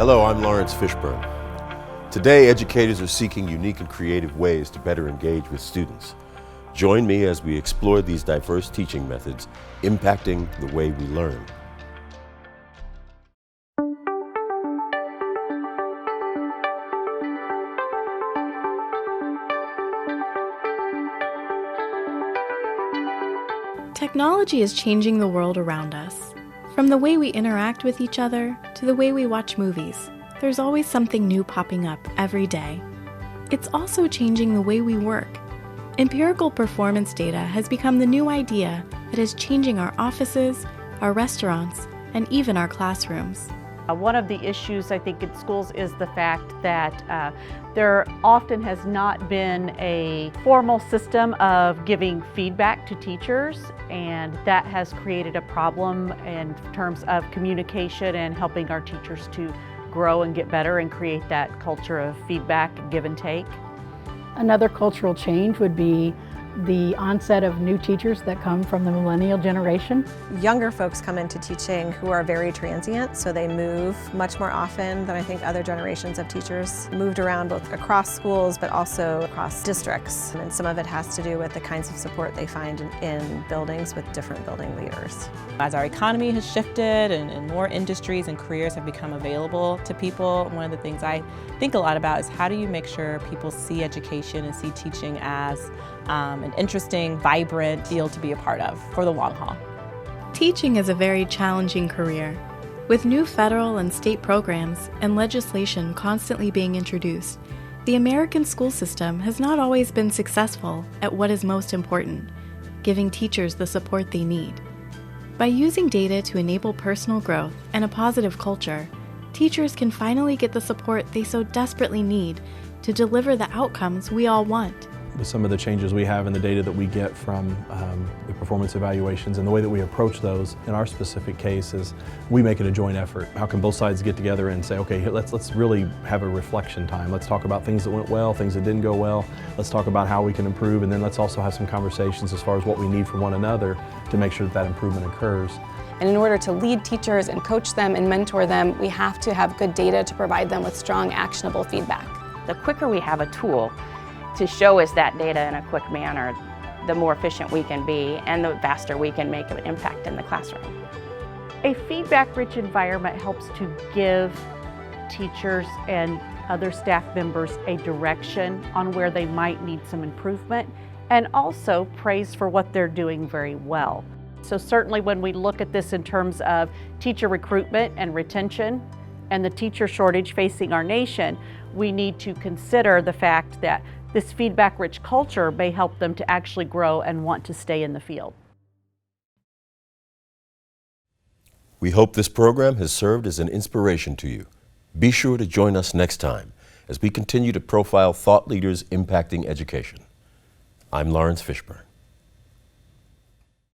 Hello, I'm Lawrence Fishburne. Today, educators are seeking unique and creative ways to better engage with students. Join me as we explore these diverse teaching methods impacting the way we learn. Technology is changing the world around us. From the way we interact with each other to the way we watch movies, there's always something new popping up every day. It's also changing the way we work. Empirical performance data has become the new idea that is changing our offices, our restaurants, and even our classrooms. One of the issues I think in schools is the fact that there often has not been a formal system of giving feedback to teachers, and that has created a problem in terms of communication and helping our teachers to grow and get better and create that culture of feedback, give and take. Another cultural change would be the onset of new teachers that come from the millennial generation. Younger folks come into teaching who are very transient, so they move much more often than I think other generations of teachers moved around both across schools but also across districts. And some of it has to do with the kinds of support they find in buildings with different building leaders. As our economy has shifted and more industries and careers have become available to people, one of the things I think a lot about is how do you make sure people see education and see teaching as an interesting, vibrant field to be a part of for the long haul. Teaching is a very challenging career. With new federal and state programs and legislation constantly being introduced, the American school system has not always been successful at what is most important, giving teachers the support they need. By using data to enable personal growth and a positive culture, teachers can finally get the support they so desperately need to deliver the outcomes we all want. With some of the changes we have in the data that we get from the performance evaluations and the way that we approach those in our specific case is we make it a joint effort. How can both sides get together and say, okay, let's really have a reflection time. Let's talk about things that went well, things that didn't go well. Let's talk about how we can improve, and then let's also have some conversations as far as what we need from one another to make sure that that improvement occurs. And in order to lead teachers and coach them and mentor them, we have to have good data to provide them with strong, actionable feedback. The quicker we have a tool to show us that data in a quick manner, the more efficient we can be and the faster we can make an impact in the classroom. A feedback-rich environment helps to give teachers and other staff members a direction on where they might need some improvement, and also praise for what they're doing very well. So certainly when we look at this in terms of teacher recruitment and retention and the teacher shortage facing our nation, we need to consider the fact that this feedback-rich culture may help them to actually grow and want to stay in the field. We hope this program has served as an inspiration to you. Be sure to join us next time as we continue to profile thought leaders impacting education. I'm Lawrence Fishburne.